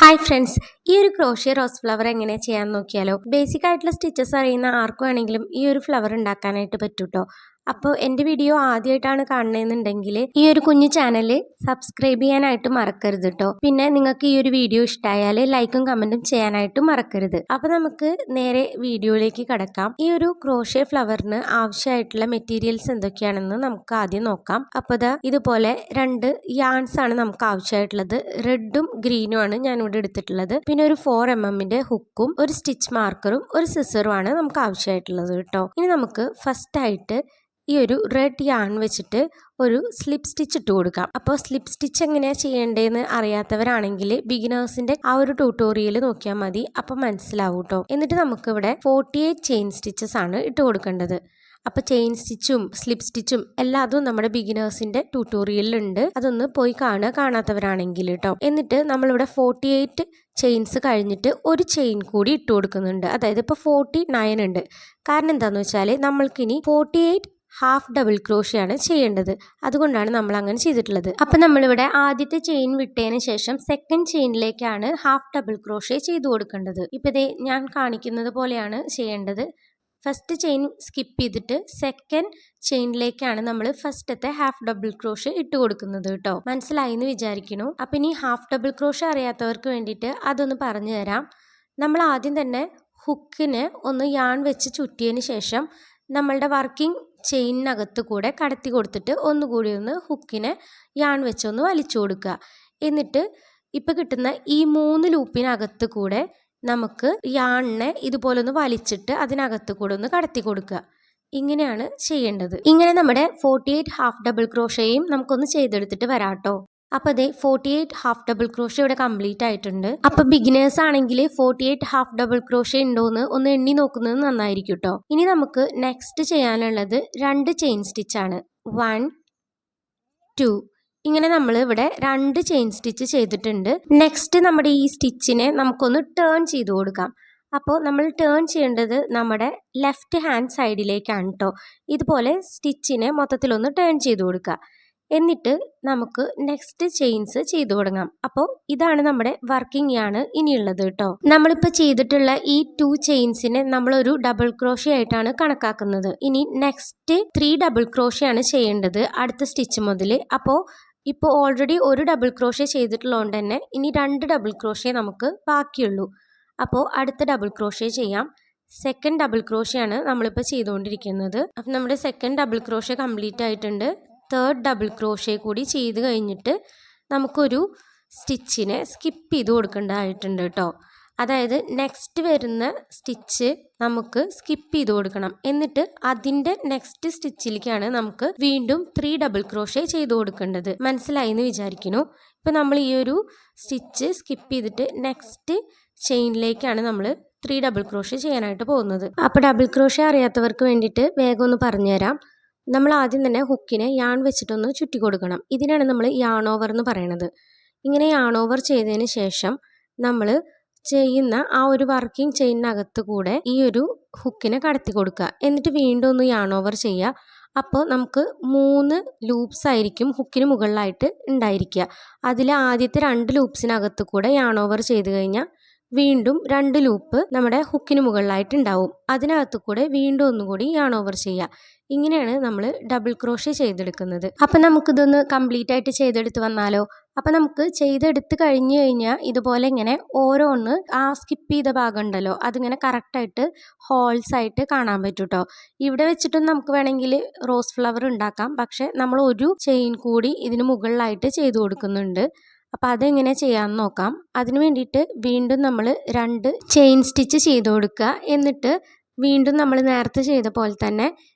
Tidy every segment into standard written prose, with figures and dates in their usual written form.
Hi friends, ഈ ഒരു crochet rose flower എങ്ങനെ ചെയ്യാൻ നോക്കിയാലോ. ബേസിക് ആയിട്ടുള്ള സ്റ്റിച്ചസ് അറിയുന്ന ആർക്കും വേണമെങ്കിലും ഈ ഒരു ഫ്ലവർ ഉണ്ടാക്കാനായിട്ട് പറ്റൂട്ടോ. അപ്പോൾ എൻ്റെ വീഡിയോ ആദ്യമായിട്ടാണ് കാണുന്നതെന്നുണ്ടെങ്കിൽ ഈ ഒരു കുഞ്ഞു ചാനൽ സബ്സ്ക്രൈബ് ചെയ്യാനായിട്ട് മറക്കരുത് കേട്ടോ. പിന്നെ നിങ്ങൾക്ക് ഈ ഒരു വീഡിയോ ഇഷ്ടമായാൽ ലൈക്കും കമൻറ്റും ചെയ്യാനായിട്ട് മറക്കരുത്. അപ്പോൾ നമുക്ക് നേരെ വീഡിയോയിലേക്ക് കടക്കാം. ഈ ഒരു ക്രോഷ്യ ഫ്ലവറിന് ആവശ്യമായിട്ടുള്ള മെറ്റീരിയൽസ് എന്തൊക്കെയാണെന്ന് നമുക്ക് ആദ്യം നോക്കാം. അപ്പോൾ ഇതുപോലെ 2 യാൺസ് ആണ് നമുക്ക് ആവശ്യമായിട്ടുള്ളത്. റെഡും ഗ്രീനും ആണ് ഞാനിവിടെ എടുത്തിട്ടുള്ളത്. പിന്നെ ഒരു 4 mm ഹുക്കും ഒരു സ്റ്റിച്ച് മാർക്കറും ഒരു സിസറും ആണ് നമുക്ക് ആവശ്യമായിട്ടുള്ളത് കേട്ടോ. ഇനി നമുക്ക് ഫസ്റ്റ് ആയിട്ട് ഈ ഒരു റെഡ് യാൺ വെച്ചിട്ട് ഒരു സ്ലിപ്പ് സ്റ്റിച്ച് ഇട്ട് കൊടുക്കാം. അപ്പോൾ സ്ലിപ്പ് സ്റ്റിച്ച് എങ്ങനെയാണ് ചെയ്യേണ്ടതെന്ന് അറിയാത്തവരാണെങ്കിൽ ബിഗിനേഴ്സിന്റെ ആ ഒരു ട്യൂട്ടോറിയൽ നോക്കിയാൽ മതി, അപ്പം മനസ്സിലാവും കേട്ടോ. എന്നിട്ട് നമുക്കിവിടെ 48 ചെയിൻ സ്റ്റിച്ചസ് ആണ് ഇട്ട് കൊടുക്കേണ്ടത്. അപ്പോൾ ചെയിൻ സ്റ്റിച്ചും സ്ലിപ്പ് സ്റ്റിച്ചും എല്ലാതും നമ്മുടെ ബിഗിനേഴ്സിന്റെ ട്യൂട്ടോറിയലിലുണ്ട്. അതൊന്ന് പോയി കാണാത്തവരാണെങ്കിൽ കേട്ടോ. എന്നിട്ട് നമ്മളിവിടെ 48 ചെയിൻസ് കഴിഞ്ഞിട്ട് ഒരു ചെയിൻ കൂടി ഇട്ട് കൊടുക്കുന്നുണ്ട്. അതായത് ഇപ്പോൾ 49 ഉണ്ട്. കാരണം എന്താണെന്ന് വെച്ചാൽ നമ്മൾക്കിനി 48 ഹാഫ് ഡബിൾ ക്രോഷ്യാണ് ചെയ്യേണ്ടത്. അതുകൊണ്ടാണ് നമ്മൾ അങ്ങനെ ചെയ്തിട്ടുള്ളത്. അപ്പം നമ്മളിവിടെ ആദ്യത്തെ ചെയിൻ വിട്ടതിന് ശേഷം സെക്കൻഡ് ചെയിനിലേക്കാണ് ഹാഫ് ഡബിൾ ക്രോഷ്യ ചെയ്തു കൊടുക്കേണ്ടത്. ഇപ്പം ഇതേ ഞാൻ കാണിക്കുന്നത് പോലെയാണ് ചെയ്യേണ്ടത്. ഫസ്റ്റ് ചെയിൻ സ്കിപ്പ് ചെയ്തിട്ട് സെക്കൻഡ് ചെയിനിലേക്കാണ് നമ്മൾ ഫസ്റ്റത്തെ ഹാഫ് ഡബിൾ ക്രോഷ്യ ഇട്ട് കൊടുക്കുന്നത് കേട്ടോ. മനസ്സിലായി എന്ന് വിചാരിക്കുന്നു. അപ്പം ഇനി ഹാഫ് ഡബിൾ ക്രോഷ്യ അറിയാത്തവർക്ക് വേണ്ടിയിട്ട് അതൊന്ന് പറഞ്ഞു തരാം. നമ്മൾ ആദ്യം തന്നെ ഹുക്കിന് ഒന്ന് യാൺ വെച്ച് ചുറ്റിയതിന് ശേഷം നമ്മളുടെ വർക്കിംഗ് ചെയിനകത്ത് കൂടെ കടത്തി കൊടുത്തിട്ട് ഒന്നുകൂടി ഒന്ന് ഹുക്കിനെ യാൺ വെച്ചൊന്ന് വലിച്ചു കൊടുക്കുക. എന്നിട്ട് ഇപ്പം കിട്ടുന്ന ഈ 3 ലൂപ്പിനകത്ത് കൂടെ നമുക്ക് യാണിനെ ഇതുപോലെ ഒന്ന് വലിച്ചിട്ട് അതിനകത്ത് കൂടെ ഒന്ന് കടത്തി കൊടുക്കുക. ഇങ്ങനെയാണ് ചെയ്യേണ്ടത്. ഇങ്ങനെ നമ്മുടെ 48 ഹാഫ് ഡബിൾ ക്രോഷ്യയും നമുക്കൊന്ന് ചെയ്തെടുത്തിട്ട് വരാട്ടോ. അപ്പോൾ അതേ 48 ഹാഫ് ഡബിൾ ക്രോഷ്യ ഇവിടെ കംപ്ലീറ്റ് ആയിട്ടുണ്ട്. അപ്പോൾ ബിഗിനേഴ്സ് ആണെങ്കിൽ 48 ഹാഫ് ഡബിൾ ക്രോഷ്യ ഉണ്ടോയെന്ന് ഒന്ന് എണ്ണി നോക്കുന്നത് നന്നായിരിക്കും കേട്ടോ. ഇനി നമുക്ക് നെക്സ്റ്റ് ചെയ്യാനുള്ളത് 2 ചെയിൻ സ്റ്റിച്ചാണ്. 1 2 ഇങ്ങനെ നമ്മൾ ഇവിടെ 2 ചെയിൻ സ്റ്റിച്ച് ചെയ്തിട്ടുണ്ട്. നെക്സ്റ്റ് നമ്മുടെ ഈ സ്റ്റിച്ചിനെ നമുക്കൊന്ന് ടേൺ ചെയ്ത് കൊടുക്കാം. അപ്പോൾ നമ്മൾ ടേൺ ചെയ്യേണ്ടത് നമ്മുടെ ലെഫ്റ്റ് ഹാൻഡ് സൈഡിലേക്കാണ് കേട്ടോ. ഇതുപോലെ സ്റ്റിച്ചിനെ മൊത്തത്തിലൊന്ന് ടേൺ ചെയ്ത് കൊടുക്കുക. എന്നിട്ട് നമുക്ക് നെക്സ്റ്റ് ചെയിൻസ് ചെയ്തു തുടങ്ങാം. അപ്പോൾ ഇതാണ് നമ്മുടെ വർക്കിംഗ് യാണ് ഇനിയുള്ളത് കേട്ടോ. നമ്മളിപ്പോൾ ചെയ്തിട്ടുള്ള ഈ 2 ചെയിൻസിനെ നമ്മളൊരു ഡബിൾ ക്രോഷ്യ ആയിട്ടാണ് കണക്കാക്കുന്നത്. ഇനി നെക്സ്റ്റ് 3 ഡബിൾ ക്രോഷ്യ ആണ് ചെയ്യേണ്ടത് അടുത്ത സ്റ്റിച്ച് മുതൽ. അപ്പോൾ ഇപ്പോൾ ഓൾറെഡി ഒരു ഡബിൾ ക്രോഷ്യ ചെയ്തിട്ടുള്ളതുകൊണ്ട് തന്നെ ഇനി 2 ഡബിൾ ക്രോഷ്യ നമുക്ക് ബാക്കിയുള്ളൂ. അപ്പോൾ അടുത്ത ഡബിൾ ക്രോഷ്യ ചെയ്യാം. സെക്കൻഡ് ഡബിൾ ക്രോഷ്യ ആണ് നമ്മളിപ്പോൾ ചെയ്തുകൊണ്ടിരിക്കുന്നത്. അപ്പം നമ്മുടെ സെക്കൻഡ് ഡബിൾ ക്രോഷ്യ കംപ്ലീറ്റ് ആയിട്ടുണ്ട്. തേർഡ് ഡബിൾ ക്രോഷ്യ കൂടി ചെയ്ത് കഴിഞ്ഞിട്ട് നമുക്കൊരു സ്റ്റിച്ചിനെ സ്കിപ്പ് ചെയ്ത് കൊടുക്കേണ്ടതായിട്ടുണ്ട് കേട്ടോ. അതായത് നെക്സ്റ്റ് വരുന്ന സ്റ്റിച്ച് നമുക്ക് സ്കിപ്പ് ചെയ്ത് കൊടുക്കണം. എന്നിട്ട് അതിൻ്റെ നെക്സ്റ്റ് സ്റ്റിച്ചിലേക്കാണ് നമുക്ക് വീണ്ടും 3 ഡബിൾ ക്രോഷ്യ ചെയ്ത് കൊടുക്കേണ്ടത്. മനസ്സിലായി എന്ന് വിചാരിക്കുന്നു. ഇപ്പം നമ്മൾ ഈ ഒരു സ്റ്റിച്ച് സ്കിപ്പ് ചെയ്തിട്ട് നെക്സ്റ്റ് ചെയിനിലേക്കാണ് നമ്മൾ 3 ഡബിൾ ക്രോഷ്യ ചെയ്യാനായിട്ട് പോകുന്നത്. അപ്പോൾ ഡബിൾ ക്രോഷ്യ അറിയാത്തവർക്ക് വേണ്ടിയിട്ട് വേഗം ഒന്ന് പറഞ്ഞുതരാം. നമ്മൾ ആദ്യം തന്നെ ഹുക്കിനെ യാൺ വെച്ചിട്ടൊന്ന് ചുറ്റി കൊടുക്കണം. ഇതിനാണ് നമ്മൾ യാൺ ഓവർ എന്ന് പറയുന്നത്. ഇങ്ങനെ യാൺ ഓവർ ചെയ്തതിന് ശേഷം നമ്മൾ ചെയ്യുന്ന ആ ഒരു വർക്കിംഗ് ചെയിനകത്ത് കൂടെ ഈ ഒരു ഹുക്കിനെ കടത്തി കൊടുക്കുക. എന്നിട്ട് വീണ്ടും ഒന്ന് യാൺ ഓവർ ചെയ്യുക. അപ്പോൾ നമുക്ക് 3 ലൂപ്സ് ആയിരിക്കും ഹുക്കിന് മുകളിലായിട്ട് ഉണ്ടായിരിക്കുക. അതിൽ ആദ്യത്തെ 2 ലൂപ്സിനകത്ത് കൂടെ യാൺ ഓവർ ചെയ്ത് കഴിഞ്ഞാൽ വീണ്ടും 2 ലൂപ്പ് നമ്മുടെ ഹുക്കിന് മുകളിലായിട്ട് ഉണ്ടാവും. അതിനകത്ത് കൂടെ വീണ്ടും ഒന്നുകൂടി യാൺ ഓവർ ചെയ്യുക. ഇങ്ങനെയാണ് നമ്മൾ ഡബിൾ ക്രോഷ്യ ചെയ്തെടുക്കുന്നത്. അപ്പം നമുക്കിതൊന്ന് കംപ്ലീറ്റ് ആയിട്ട് ചെയ്തെടുത്ത് വന്നാലോ. അപ്പം നമുക്ക് ചെയ്തെടുത്ത് കഴിഞ്ഞ് കഴിഞ്ഞാൽ ഇതുപോലെ ഇങ്ങനെ ഓരോന്ന് ആ സ്കിപ്പ് ചെയ്ത ഭാഗം ഉണ്ടല്ലോ അതിങ്ങനെ കറക്റ്റായിട്ട് ഹോൾസ് ആയിട്ട് കാണാൻ പറ്റും കേട്ടോ. ഇവിടെ വെച്ചിട്ടും നമുക്ക് വേണമെങ്കിൽ റോസ് ഫ്ലവർ ഉണ്ടാക്കാം. പക്ഷെ നമ്മൾ ഒരു ചെയിൻ കൂടി ഇതിന് മുകളിലായിട്ട് ചെയ്തു കൊടുക്കുന്നുണ്ട്. അപ്പോൾ അതെങ്ങനെ ചെയ്യാമെന്ന് നോക്കാം. അതിന് വേണ്ടിയിട്ട് വീണ്ടും നമ്മൾ 2 ചെയിൻ സ്റ്റിച്ച് ചെയ്ത് കൊടുക്കുക. എന്നിട്ട് വീണ്ടും നമ്മൾ നേരത്തെ ചെയ്ത പോലെ തന്നെ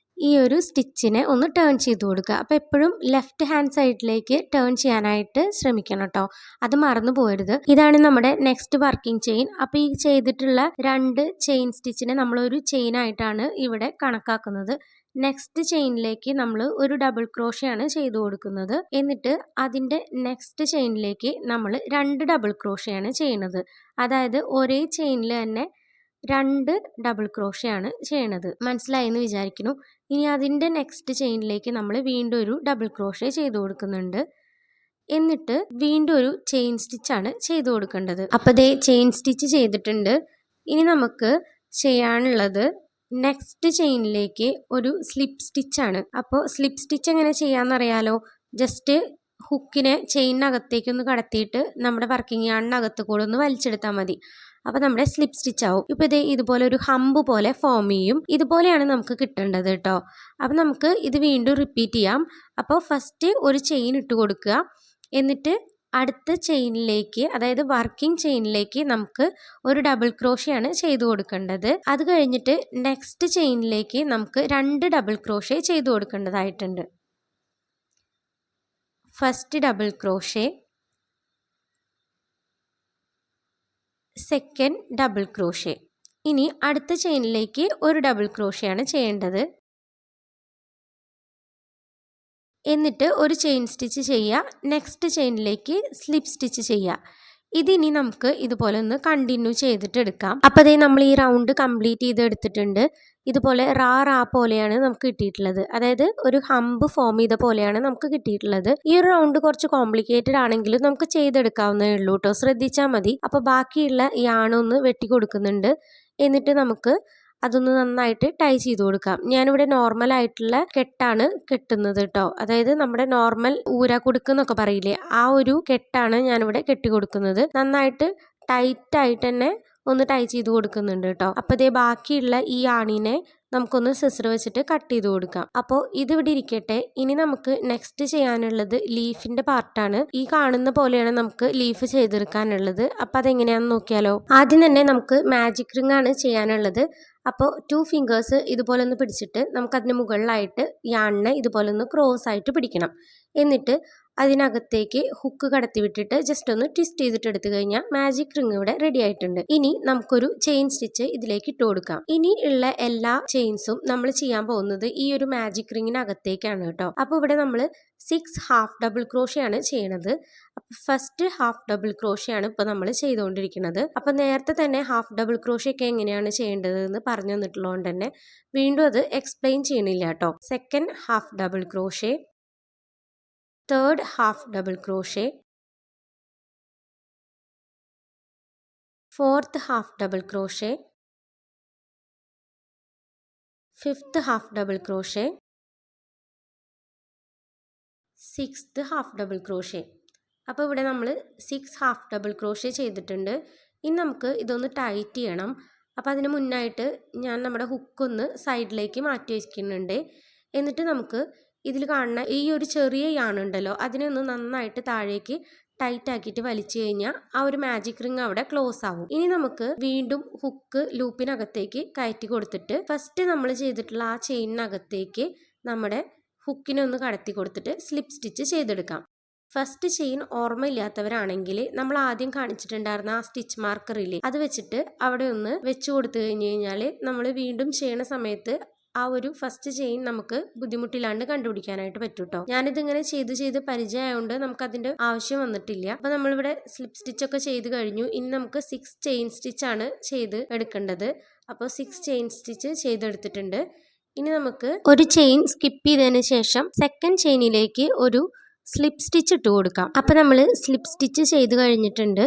ഈ ഒരു സ്റ്റിച്ചിനെ ഒന്ന് ടേൺ ചെയ്ത് കൊടുക്കുക. അപ്പോൾ എപ്പോഴും ലെഫ്റ്റ് ഹാൻഡ് സൈഡിലേക്ക് ടേൺ ചെയ്യാനായിട്ട് ശ്രമിക്കണം കേട്ടോ. അത് മറന്നു പോകരുത്. ഇതാണ് നമ്മുടെ നെക്സ്റ്റ് വർക്കിംഗ് ചെയിൻ. അപ്പോൾ ഈ ചെയ്തിട്ടുള്ള 2 ചെയിൻ സ്റ്റിച്ചിനെ നമ്മളൊരു ചെയിനായിട്ടാണ് ഇവിടെ കണക്കാക്കുന്നത്. നെക്സ്റ്റ് ചെയിനിലേക്ക് നമ്മൾ ഒരു ഡബിൾ ക്രോഷ്യ ആണ് ചെയ്തു കൊടുക്കുന്നത്. എന്നിട്ട് അതിൻ്റെ നെക്സ്റ്റ് ചെയിനിലേക്ക് നമ്മൾ 2 ഡബിൾ ക്രോഷ്യ ആണ് ചെയ്യുന്നത്. അതായത് ഒരേ ചെയിനിൽ തന്നെ 2 ഡബിൾ ക്രോഷ്യ ആണ് ചെയ്യണത്. മനസ്സിലായി എന്ന് വിചാരിക്കുന്നു. ഇനി അതിൻ്റെ നെക്സ്റ്റ് ചെയിനിലേക്ക് നമ്മൾ വീണ്ടും ഒരു ഡബിൾ ക്രോഷ്യ ചെയ്ത് കൊടുക്കുന്നുണ്ട്. എന്നിട്ട് വീണ്ടും ഒരു ചെയിൻ സ്റ്റിച്ചാണ് ചെയ്ത് കൊടുക്കേണ്ടത്. അപ്പോൾ ദേ ചെയിൻ സ്റ്റിച്ച് ചെയ്തിട്ടുണ്ട്. ഇനി നമുക്ക് ചെയ്യാനുള്ളത് നെക്സ്റ്റ് ചെയിനിലേക്ക് ഒരു സ്ലിപ്പ് സ്റ്റിച്ചാണ്. അപ്പോൾ സ്ലിപ്പ് സ്റ്റിച്ച് എങ്ങനെ ചെയ്യാമെന്നറിയാലോ. ജസ്റ്റ് ഹുക്കിനെ ചെയിനകത്തേക്കൊന്ന് കടത്തിയിട്ട് നമ്മുടെ വർക്കിംഗ് യാണിനകത്ത് കൂടെ ഒന്ന് വലിച്ചെടുത്താൽ മതി. അപ്പോൾ നമ്മുടെ സ്ലിപ്പ് സ്റ്റിച്ച് ആവും. ഇപ്പോൾ ഇത് ഇതുപോലെ ഒരു ഹമ്പ് പോലെ ഫോം ചെയ്യും. ഇതുപോലെയാണ് നമുക്ക് കിട്ടേണ്ടത് കേട്ടോ. അപ്പോൾ നമുക്ക് ഇത് വീണ്ടും റിപ്പീറ്റ് ചെയ്യാം. അപ്പോൾ ഫസ്റ്റ് ഒരു ചെയിൻ ഇട്ട് കൊടുക്കുക. എന്നിട്ട് അടുത്ത ചെയിനിലേക്ക്, അതായത് വർക്കിംഗ് ചെയിനിലേക്ക് നമുക്ക് ഒരു ഡബിൾ ക്രോഷയാണ് ചെയ്തു കൊടുക്കേണ്ടത്. അത് കഴിഞ്ഞിട്ട് നെക്സ്റ്റ് ചെയിനിലേക്ക് നമുക്ക് 2 ഡബിൾ ക്രോഷേ ചെയ്തു കൊടുക്കേണ്ടതായിട്ടുണ്ട്. First double crochet, second double crochet. ഇനി അടുത്ത ചെയിനിലേക്ക് ഒരു ഡബിൾ ക്രോഷയാണ് ചെയ്യേണ്ടത്. എന്നിട്ട് ഒരു ചെയിൻ സ്റ്റിച്ച് ചെയ്യുക. നെക്സ്റ്റ് ചെയിനിലേക്ക് സ്ലിപ്പ് സ്റ്റിച്ച് ചെയ്യുക. ഇതിനി നമുക്ക് ഇതുപോലെ ഒന്ന് കണ്ടിന്യൂ ചെയ്തിട്ട് എടുക്കാം. അപ്പോൾ അതേ നമ്മൾ ഈ റൗണ്ട് കംപ്ലീറ്റ് ചെയ്ത് എടുത്തിട്ടുണ്ട്. ഇതുപോലെ റാ പോലെയാണ് നമുക്ക് കിട്ടിയിട്ടുള്ളത്. അതായത് ഒരു ഹമ്പ് ഫോം ചെയ്ത പോലെയാണ് നമുക്ക് കിട്ടിയിട്ടുള്ളത്. ഈ ഒരു റൗണ്ട് കുറച്ച് കോംപ്ലിക്കേറ്റഡ് ആണെങ്കിലും നമുക്ക് ചെയ്തെടുക്കാവുന്നേ ഉള്ളൂ കേട്ടോ. ശ്രദ്ധിച്ചാൽ മതി. അപ്പോൾ ബാക്കിയുള്ള യാണൊന്ന് വെട്ടി കൊടുക്കുന്നുണ്ട്. എന്നിട്ട് നമുക്ക് അതൊന്ന് നന്നായിട്ട് ടൈ ചെയ്ത് കൊടുക്കാം. ഞാനിവിടെ നോർമൽ ആയിട്ടുള്ള കെട്ടാണ് കെട്ടുന്നത് കേട്ടോ. അതായത് നമ്മുടെ നോർമൽ ഊരാക്കുടുക്ക് എന്നൊക്കെ പറയില്ലേ, ആ ഒരു കെട്ടാണ് ഞാനിവിടെ കെട്ടി കൊടുക്കുന്നത്. നന്നായിട്ട് ടൈറ്റായിട്ട് തന്നെ ഒന്ന് ടൈ ചെയ്ത് കൊടുക്കുന്നുണ്ട് കേട്ടോ. അപ്പോൾ ഇതേ ബാക്കിയുള്ള ഈ ആണിനെ നമുക്കൊന്ന് സിസർ വെച്ചിട്ട് കട്ട് ചെയ്ത് കൊടുക്കാം. അപ്പോൾ ഇതിവിടെ ഇരിക്കട്ടെ. ഇനി നമുക്ക് നെക്സ്റ്റ് ചെയ്യാനുള്ളത് ലീഫിന്റെ പാർട്ടാണ്. ഈ കാണുന്ന പോലെയാണ് നമുക്ക് ലീഫ് ചെയ്തെടുക്കാനുള്ളത്. അപ്പോൾ അതെങ്ങനെയാണെന്ന് നോക്കിയാലോ. ആദ്യം തന്നെ നമുക്ക് മാജിക് റിംഗ് ആണ് ചെയ്യാനുള്ളത്. അപ്പോൾ 2 ഫിംഗേഴ്സ് ഇതുപോലെ ഒന്ന് പിടിച്ചിട്ട് നമുക്കതിന് മുകളിലായിട്ട് യാണിനെ ഇതുപോലെ ഒന്ന് ക്രോസ് ആയിട്ട് പിടിക്കണം. എന്നിട്ട് അതിനകത്തേക്ക് ഹുക്ക് കടത്തി വിട്ടിട്ട് ജസ്റ്റ് ഒന്ന് ട്വിസ്റ്റ് ചെയ്തിട്ട് എടുത്തു കഴിഞ്ഞാൽ മാജിക് റിംഗ് ഇവിടെ റെഡി ആയിട്ടുണ്ട്. ഇനി നമുക്കൊരു ചെയിൻ സ്റ്റിച്ച് ഇതിലേക്ക് ഇട്ട് കൊടുക്കാം. ഇനി ഉള്ള എല്ലാ ചെയിൻസും നമ്മൾ ചെയ്യാൻ പോകുന്നത് ഈ ഒരു മാജിക് റിങ്ങിനകത്തേക്കാണ് കേട്ടോ. അപ്പോൾ ഇവിടെ നമ്മൾ 6 ഹാഫ് ഡബിൾ ക്രോഷേ ആണ് ചെയ്യണത്. അപ്പോൾ ഫസ്റ്റ് ഹാഫ് ഡബിൾ ക്രോഷേ ആണ് ഇപ്പോൾ നമ്മൾ ചെയ്തുകൊണ്ടിരിക്കുന്നത്. അപ്പോൾ നേരത്തെ തന്നെ ഹാഫ് ഡബിൾ ക്രോഷേ ഒക്കെ എങ്ങനെയാണ് ചെയ്യേണ്ടത് എന്ന് പറഞ്ഞു തന്നിട്ടുള്ളതുകൊണ്ട് തന്നെ വീണ്ടും അത് എക്സ്പ്ലെയിൻ ചെയ്യണില്ല കേട്ടോ. Second half double crochet, third half double crochet, fourth half double crochet, fifth half double crochet, sixth half double crochet. അപ്പോൾ ഇവിടെ നമ്മൾ 6 ഹാഫ് ഡബിൾ ക്രോഷേ ചെയ്തിട്ടുണ്ട്. ഇനി നമുക്ക് ഇതൊന്ന് ടൈറ്റ് ചെയ്യണം. അപ്പോൾ അതിന് മുന്നായിട്ട് ഞാൻ നമ്മുടെ ഹുക്കൊന്ന് സൈഡിലേക്ക് മാറ്റി വയ്ക്കുന്നുണ്ട്. എന്നിട്ട് നമുക്ക് ഇതിൽ കാണുന്ന ഈ ഒരു ചെറിയ യാണുണ്ടല്ലോ, അതിനെ ഒന്ന് നന്നായിട്ട് താഴേക്ക് ടൈറ്റ് ആക്കിയിട്ട് വലിച്ചു കഴിഞ്ഞാൽ ആ ഒരു മാജിക് റിംഗ് അവിടെ ക്ലോസ് ആവും. ഇനി നമുക്ക് വീണ്ടും ഹുക്ക് ലൂപ്പിനകത്തേക്ക് കയറ്റി കൊടുത്തിട്ട് ഫസ്റ്റ് നമ്മൾ ചെയ്തിട്ടുള്ള ആ ചെയിനകത്തേക്ക് നമ്മുടെ ഹുക്കിനെ ഒന്ന് കടത്തി കൊടുത്തിട്ട് സ്ലിപ്പ് സ്റ്റിച്ച് ചെയ്തെടുക്കാം. ഫസ്റ്റ് ചെയിൻ ഓർമ്മയില്ലാത്തവരാണെങ്കിൽ നമ്മൾ ആദ്യം കാണിച്ചിട്ടുണ്ടായിരുന്ന ആ സ്റ്റിച്ച് മാർക്കറില്ലേ, അത് വെച്ചിട്ട് അവിടെ ഒന്ന് വെച്ച് കൊടുത്തു കഴിഞ്ഞ് കഴിഞ്ഞാൽ നമ്മൾ വീണ്ടും ചെയ്യണ സമയത്ത് ആ ഒരു ഫസ്റ്റ് ചെയിൻ നമുക്ക് ബുദ്ധിമുട്ടില്ലാണ്ട് കണ്ടുപിടിക്കാനായിട്ട് പറ്റും കേട്ടോ. ഞാനിതിങ്ങനെ ചെയ്ത് പരിചയമായതുകൊണ്ട് നമുക്ക് അതിന്റെ ആവശ്യം വന്നിട്ടില്ല. അപ്പൊ നമ്മളിവിടെ സ്ലിപ്പ് സ്റ്റിച്ച് ഒക്കെ ചെയ്ത് കഴിഞ്ഞു. ഇനി നമുക്ക് 6 ചെയിൻ സ്റ്റിച്ച് ആണ് ചെയ്ത് എടുക്കേണ്ടത്. അപ്പോൾ 6 ചെയിൻ സ്റ്റിച്ച് ചെയ്തെടുത്തിട്ടുണ്ട്. ഇനി നമുക്ക് ഒരു ചെയിൻ സ്കിപ്പ് ചെയ്തതിന് ശേഷം സെക്കൻഡ് ചെയിനിലേക്ക് ഒരു സ്ലിപ്പ് സ്റ്റിച്ച് ഇട്ട് കൊടുക്കാം. അപ്പോൾ നമ്മൾ സ്ലിപ്പ് സ്റ്റിച്ച് ചെയ്ത് കഴിഞ്ഞിട്ടുണ്ട്.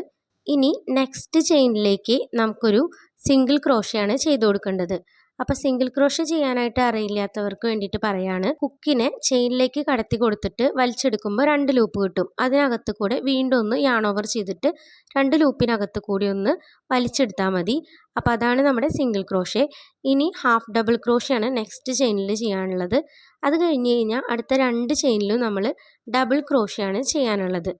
ഇനി നെക്സ്റ്റ് ചെയിനിലേക്ക് നമുക്കൊരു സിംഗിൾ ക്രോഷയാണ് ചെയ്ത് കൊടുക്കേണ്ടത്. അപ്പോൾ സിംഗിൾ ക്രോഷ ചെയ്യാനായിട്ട് അറിയില്ലാത്തവർക്ക് വേണ്ടിയിട്ട് പറയാണ്, ഹുക്കിനെ ചെയിനിലേക്ക് കടത്തി കൊടുത്തിട്ട് വലിച്ചെടുക്കുമ്പോൾ 2 ലൂപ്പ് കിട്ടും. അതിനകത്ത് കൂടെ വീണ്ടും ഒന്ന് യാൺ ഓവർ ചെയ്തിട്ട് 2 ലൂപ്പിനകത്ത് കൂടി ഒന്ന് വലിച്ചെടുത്താൽ മതി. അപ്പോൾ അതാണ് നമ്മുടെ സിംഗിൾ ക്രോഷേ. ഇനി ഹാഫ് ഡബിൾ ക്രോഷയാണ് നെക്സ്റ്റ് ചെയിനിൽ ചെയ്യാനുള്ളത്. അത് കഴിഞ്ഞ് കഴിഞ്ഞാൽ അടുത്ത 2 ചെയിനിലും നമ്മൾ ഡബിൾ ക്രോഷയാണ് ചെയ്യാനുള്ളത്.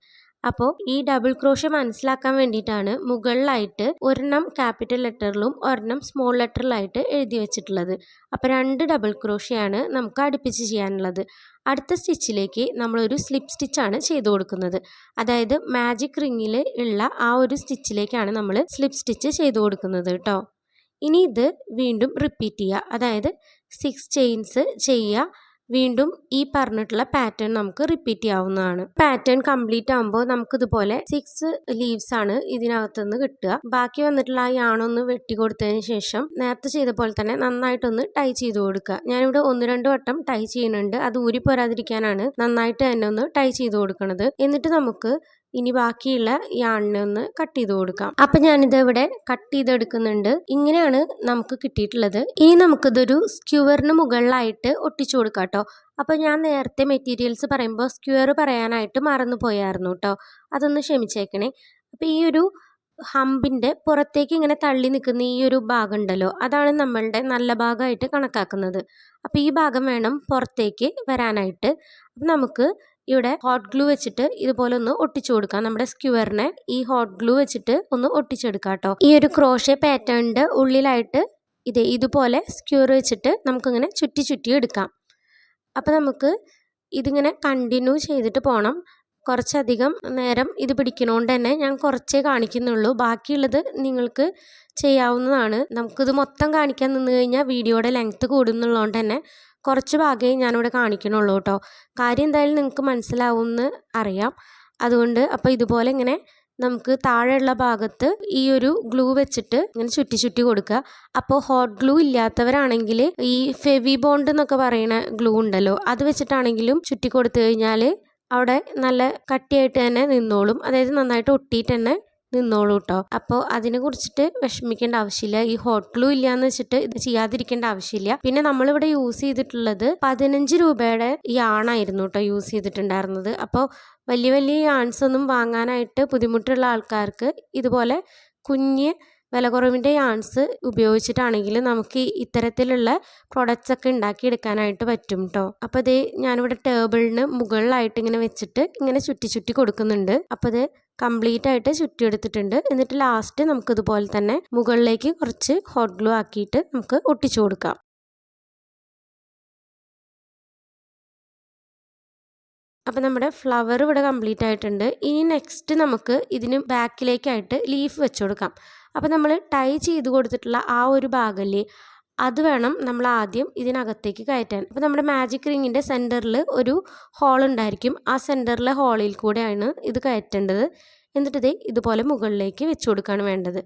അപ്പോൾ ഈ ഡബിൾ ക്രോഷ മനസ്സിലാക്കാൻ വേണ്ടിയിട്ടാണ് മുകളിലായിട്ട് ഒരെണ്ണം ക്യാപിറ്റൽ ലെറ്ററിലും ഒരെണ്ണം സ്മോൾ ലെറ്ററിലായിട്ട് എഴുതി വെച്ചിട്ടുള്ളത്. അപ്പോൾ 2 ഡബിൾ ക്രോഷയാണ് നമുക്ക് അടുപ്പിച്ച് ചെയ്യാനുള്ളത്. അടുത്ത സ്റ്റിച്ചിലേക്ക് നമ്മളൊരു സ്ലിപ്പ് സ്റ്റിച്ചാണ് ചെയ്ത് കൊടുക്കുന്നത്. അതായത് മാജിക് റിങ്ങിൽ ഉള്ള ആ ഒരു സ്റ്റിച്ചിലേക്കാണ് നമ്മൾ സ്ലിപ്പ് സ്റ്റിച്ച് ചെയ്ത് കൊടുക്കുന്നത് കേട്ടോ. ഇനി ഇത് വീണ്ടും റിപ്പീറ്റ് ചെയ്യുക. അതായത് 6 ചെയിൻസ് ചെയ്യുക, വീണ്ടും ഈ പറഞ്ഞിട്ടുള്ള പാറ്റേൺ നമുക്ക് റിപ്പീറ്റ് ചെയ്യാവുന്നതാണ്. പാറ്റേൺ കംപ്ലീറ്റ് ആകുമ്പോൾ നമുക്ക് ഇതുപോലെ 6 ലീവ്സ് ആണ് ഇതിനകത്തുനിന്ന് കിട്ടുക. ബാക്കി വന്നിട്ടുള്ള ആ യാണൊന്ന് വെട്ടി കൊടുത്തതിന് ശേഷം നേരത്തെ ചെയ്ത പോലെ തന്നെ നന്നായിട്ടൊന്ന് ടൈ ചെയ്ത് കൊടുക്കുക. ഞാനിവിടെ 1-2 വട്ടം ടൈ ചെയ്യുന്നുണ്ട്. അത് ഊരി പോരാതിരിക്കാനാണ് നന്നായിട്ട് തന്നെ ഒന്ന് ടൈ ചെയ്ത് കൊടുക്കുന്നത്. എന്നിട്ട് നമുക്ക് ഇനി ബാക്കിയുള്ള യാണിനെ ഒന്ന് കട്ട് ചെയ്ത് കൊടുക്കാം. അപ്പൊ ഞാനിത് ഇവിടെ കട്ട് ചെയ്തെടുക്കുന്നുണ്ട്. ഇങ്ങനെയാണ് നമുക്ക് കിട്ടിയിട്ടുള്ളത്. ഇനി നമുക്കിതൊരു സ്ക്യൂവറിന് മുകളിലായിട്ട് ഒട്ടിച്ചു കൊടുക്കാം കേട്ടോ. അപ്പൊ ഞാൻ നേരത്തെ മെറ്റീരിയൽസ് പറയുമ്പോൾ സ്ക്യൂർ പറയാനായിട്ട് മറന്നു പോയായിരുന്നു കേട്ടോ. അതൊന്ന് ക്ഷമിച്ചേക്കണേ. അപ്പൊ ഈ ഒരു ഹമ്പിന്റെ പുറത്തേക്ക് ഇങ്ങനെ തള്ളി നിൽക്കുന്ന ഈ ഒരു ഭാഗം ഉണ്ടല്ലോ, അതാണ് നമ്മളുടെ നല്ല ഭാഗമായിട്ട് കണക്കാക്കുന്നത്. അപ്പൊ ഈ ഭാഗം വേണം പുറത്തേക്ക് വരാനായിട്ട്. അപ്പൊ നമുക്ക് ഇവിടെ ഹോട്ട് ഗ്ലൂ വെച്ചിട്ട് ഇതുപോലെ ഒന്ന് ഒട്ടിച്ചു കൊടുക്കാം. നമ്മുടെ സ്ക്യൂവറിനെ ഈ ഹോട്ട് ഗ്ലൂ വെച്ചിട്ട് ഒന്ന് ഒട്ടിച്ചെടുക്കാം കേട്ടോ. ഈ ഒരു ക്രോഷേ പാറ്റേണിന്റെ ഉള്ളിലായിട്ട് ഇതുപോലെ സ്ക്യൂർ വെച്ചിട്ട് നമുക്കിങ്ങനെ ചുറ്റി ചുറ്റി എടുക്കാം. അപ്പം നമുക്ക് ഇതിങ്ങനെ കണ്ടിന്യൂ ചെയ്തിട്ട് പോകണം. കുറച്ചധികം നേരം ഇത് പിടിക്കണോണ്ട് തന്നെ ഞാൻ കുറച്ചേ കാണിക്കുന്നുള്ളൂ. ബാക്കിയുള്ളത് നിങ്ങൾക്ക് ചെയ്യാവുന്നതാണ്. നമുക്കിത് മൊത്തം കാണിക്കാൻ നിന്ന് കഴിഞ്ഞാൽ വീഡിയോയുടെ ലെങ്ത്ത് കൂടുന്നുള്ളതുകൊണ്ട് തന്നെ കുറച്ച് ഭാഗമേ ഞാനിവിടെ കാണിക്കണുള്ളൂ കേട്ടോ. കാര്യം എന്തായാലും നിങ്ങൾക്ക് മനസ്സിലാവുമെന്ന് അറിയാം. അതുകൊണ്ട് അപ്പോൾ ഇതുപോലെ ഇങ്ങനെ നമുക്ക് താഴെയുള്ള ഭാഗത്ത് ഈ ഒരു ഗ്ലൂ വെച്ചിട്ട് ഇങ്ങനെ ചുറ്റി ചുറ്റി കൊടുക്കുക. അപ്പോൾ ഹോട്ട് ഗ്ലൂ ഇല്ലാത്തവരാണെങ്കിൽ ഈ ഫെവി ബോണ്ട് എന്നൊക്കെ പറയുന്ന ഗ്ലൂ ഉണ്ടല്ലോ, അത് വെച്ചിട്ടാണെങ്കിലും ചുറ്റി കൊടുത്തു കഴിഞ്ഞാൽ അവിടെ നല്ല കട്ടിയായിട്ട് തന്നെ നിന്നോളും. അതായത് നന്നായിട്ട് ഒട്ടിയിട്ട് തന്നെ നിന്നോളൂ കേട്ടോ. അപ്പോൾ അതിനെ കുറിച്ചിട്ട് വിഷമിക്കേണ്ട ആവശ്യമില്ല. ഈ ഹോട്ട് ഗ്ലൂ ഇല്ലാന്ന് വെച്ചിട്ട് ഇത് ചെയ്യാതിരിക്കേണ്ട ആവശ്യമില്ല. പിന്നെ നമ്മളിവിടെ യൂസ് ചെയ്തിട്ടുള്ളത് 15 രൂപയുടെ യാണായിരുന്നു കേട്ടോ യൂസ് ചെയ്തിട്ടുണ്ടായിരുന്നത്. അപ്പോൾ വലിയ വലിയ യാൺസ് ഒന്നും വാങ്ങാനായിട്ട് ബുദ്ധിമുട്ടുള്ള ആൾക്കാർക്ക് ഇതുപോലെ കുഞ്ഞ് വില കുറവിൻ്റെ യാൺസ് ഉപയോഗിച്ചിട്ടാണെങ്കിൽ നമുക്ക് ഇത്തരത്തിലുള്ള പ്രൊഡക്ട്സ് ഒക്കെ ഉണ്ടാക്കിയെടുക്കാനായിട്ട് പറ്റും കേട്ടോ. അപ്പോൾ ഇത് ഞാനിവിടെ ടേബിളിന് മുകളിലായിട്ട് ഇങ്ങനെ വെച്ചിട്ട് ഇങ്ങനെ ചുറ്റി ചുറ്റി കൊടുക്കുന്നുണ്ട്. അപ്പോൾ ഇത് കംപ്ലീറ്റ് ആയിട്ട് ചുറ്റിയെടുത്തിട്ടുണ്ട്. എന്നിട്ട് ലാസ്റ്റ് നമുക്കിതുപോലെ തന്നെ മുകളിലേക്ക് കുറച്ച് ഹോട്ട് ഗ്ലൂ ആക്കിയിട്ട് നമുക്ക് ഒട്ടിച്ചു കൊടുക്കാം. അപ്പോൾ നമ്മുടെ ഫ്ലവർ ഇവിടെ കംപ്ലീറ്റ് ആയിട്ടുണ്ട്. ഇനി നെക്സ്റ്റ് നമുക്ക് ഇതിന് ബാക്കിലേക്കായിട്ട് ലീഫ് വെച്ച് കൊടുക്കാം. അപ്പോൾ നമ്മൾ ടൈ ചെയ്ത് കൊടുത്തിട്ടുള്ള ആ ഒരു ഭാഗമല്ലേ, അത് വേണം നമ്മൾ ആദ്യം ഇതിനകത്തേക്ക് കയറ്റാൻ. അപ്പോൾ നമ്മുടെ മാജിക് റിങ്ങിൻ്റെ സെൻറ്ററിൽ ഒരു ഹോൾ ഉണ്ടായിരിക്കും. ആ സെൻറ്ററിലെ ഹോളിൽ കൂടെയാണ് ഇത് കയറ്റേണ്ടത്. എന്നിട്ട് ഇതുപോലെ മുകളിലേക്ക് വെച്ച് കൊടുക്കുകയാണ് വേണ്ടത്.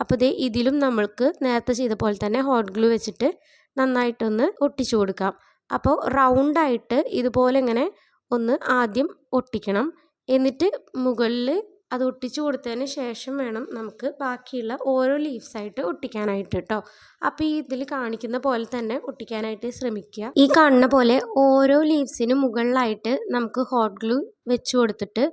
അപ്പോൾ ഇതിലും നമ്മൾക്ക് നേരത്തെ ചെയ്ത പോലെ തന്നെ ഹോട്ട് ഗ്ലൂ വെച്ചിട്ട് നന്നായിട്ടൊന്ന് ഒട്ടിച്ചു കൊടുക്കാം. അപ്പോൾ റൗണ്ടായിട്ട് ഇതുപോലെ ഇങ്ങനെ ഒന്ന് ആദ്യം ഒട്ടിക്കണം. എന്നിട്ട് മുകളിൽ അത് ഒട്ടിച്ചു കൊടുത്തതിന് ശേഷം വേണം നമുക്ക് ബാക്കിയുള്ള ഓരോ ലീവ്സായിട്ട് ഒട്ടിക്കാനായിട്ട് കേട്ടോ. അപ്പോൾ ഈ ഇതിൽ കാണിക്കുന്ന പോലെ തന്നെ ഒട്ടിക്കാനായിട്ട് ശ്രമിക്കുക. ഈ കാണുന്ന പോലെ ഓരോ ലീവ്സിനും മുകളിലായിട്ട് നമുക്ക് ഹോട്ട് ഗ്ലൂ വെച്ച് കൊടുത്തിട്ട്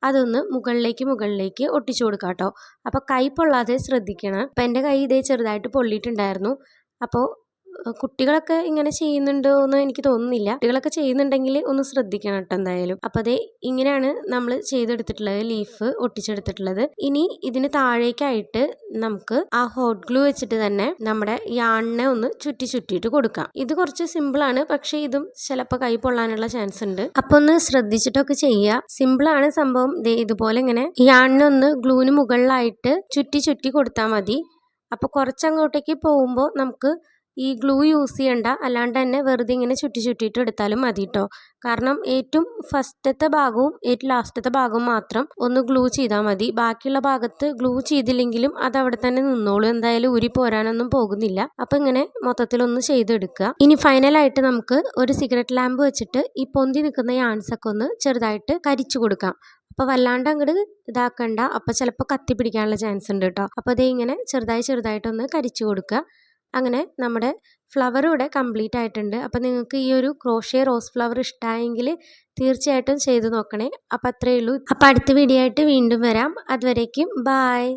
അതൊന്ന് മുകളിലേക്ക് ഒട്ടിച്ചു കൊടുക്കാം കേട്ടോ. അപ്പോൾ കൈ പൊള്ളാതെ ശ്രദ്ധിക്കണം. അപ്പം എൻ്റെ കൈ ചെറുതായിട്ട് പൊള്ളിയിട്ടുണ്ടായിരുന്നു. അപ്പോൾ കുട്ടികളൊക്കെ ഇങ്ങനെ ചെയ്യുന്നുണ്ടോ എന്ന് എനിക്ക് തോന്നുന്നില്ല. കുട്ടികളൊക്കെ ചെയ്യുന്നുണ്ടെങ്കിൽ ഒന്ന് ശ്രദ്ധിക്കണം കേട്ടോ എന്തായാലും. അപ്പോൾ ഇങ്ങനെയാണ് നമ്മൾ ചെയ്തെടുത്തിട്ടുള്ളത്, ലീഫ് ഒട്ടിച്ചെടുത്തിട്ടുള്ളത്. ഇനി ഇതിന് താഴേക്കായിട്ട് നമുക്ക് ആ ഹോട്ട് ഗ്ലൂ വെച്ചിട്ട് തന്നെ നമ്മുടെ യാണിനെ ഒന്ന് ചുറ്റിയിട്ട് കൊടുക്കാം. ഇത് കുറച്ച് സിമ്പിളാണ്, പക്ഷെ ഇതും ചിലപ്പോൾ കൈ പൊള്ളാനുള്ള ചാൻസ് ഉണ്ട്. അപ്പോൾ ഒന്ന് ശ്രദ്ധിച്ചിട്ടൊക്കെ ചെയ്യുക. സിമ്പിളാണ് സംഭവം. ഇതുപോലെ ഇങ്ങനെ യാണിനെ ഒന്ന് ഗ്ലൂവിന് മുകളിലായിട്ട് ചുറ്റി കൊടുത്താൽ മതി. അപ്പോൾ കുറച്ചങ്ങോട്ടേക്ക് പോകുമ്പോൾ നമുക്ക് ഈ ഗ്ലൂ യൂസ് ചെയ്യണ്ട, അല്ലാണ്ട് തന്നെ വെറുതെ ഇങ്ങനെ ചുറ്റിയിട്ട് എടുത്താലും മതി കേട്ടോ. കാരണം ഏറ്റവും ഫസ്റ്റത്തെ ഭാഗവും ഏറ്റവും ലാസ്റ്റത്തെ ഭാഗവും മാത്രം ഒന്ന് ഗ്ലൂ ചെയ്താൽ മതി. ബാക്കിയുള്ള ഭാഗത്ത് ഗ്ലൂ ചെയ്തില്ലെങ്കിലും അത് അവിടെ തന്നെ നിന്നോളൂ. എന്തായാലും ഊരി പോരാനൊന്നും പോകുന്നില്ല. അപ്പം ഇങ്ങനെ മൊത്തത്തിലൊന്ന് ചെയ്തെടുക്കുക. ഇനി ഫൈനലായിട്ട് നമുക്ക് ഒരു സിഗരറ്റ് ലാമ്പ് വെച്ചിട്ട് ഈ പൊന്തി നിൽക്കുന്ന യാൺസൊക്കെ ഒന്ന് ചെറുതായിട്ട് കരിച്ചു കൊടുക്കാം. അപ്പോൾ വല്ലാണ്ട് അങ്ങോട്ട് ഇതാക്കണ്ട, അപ്പോൾ ചിലപ്പോൾ കത്തി പിടിക്കാനുള്ള ചാൻസ് ഉണ്ട് കേട്ടോ. അപ്പോൾ ഇങ്ങനെ ചെറുതായിട്ടൊന്ന് കരിച്ചു കൊടുക്കുക. അങ്ങനെ നമ്മുടെ ഫ്ലവർ ഇവിടെ കംപ്ലീറ്റ് ആയിട്ടുണ്ട്. അപ്പോൾ നിങ്ങൾക്ക് ഈ ഒരു ക്രോഷേ റോസ് ഫ്ലവർ ഇഷ്ടമായെങ്കിൽ തീർച്ചയായിട്ടും ചെയ്ത് നോക്കണേ. അപ്പോൾ അത്രയേ ഉള്ളൂ. അപ്പോൾ അടുത്ത വീഡിയോ ആയിട്ട് വീണ്ടും വരാം. അതുവരേക്കും ബായ്.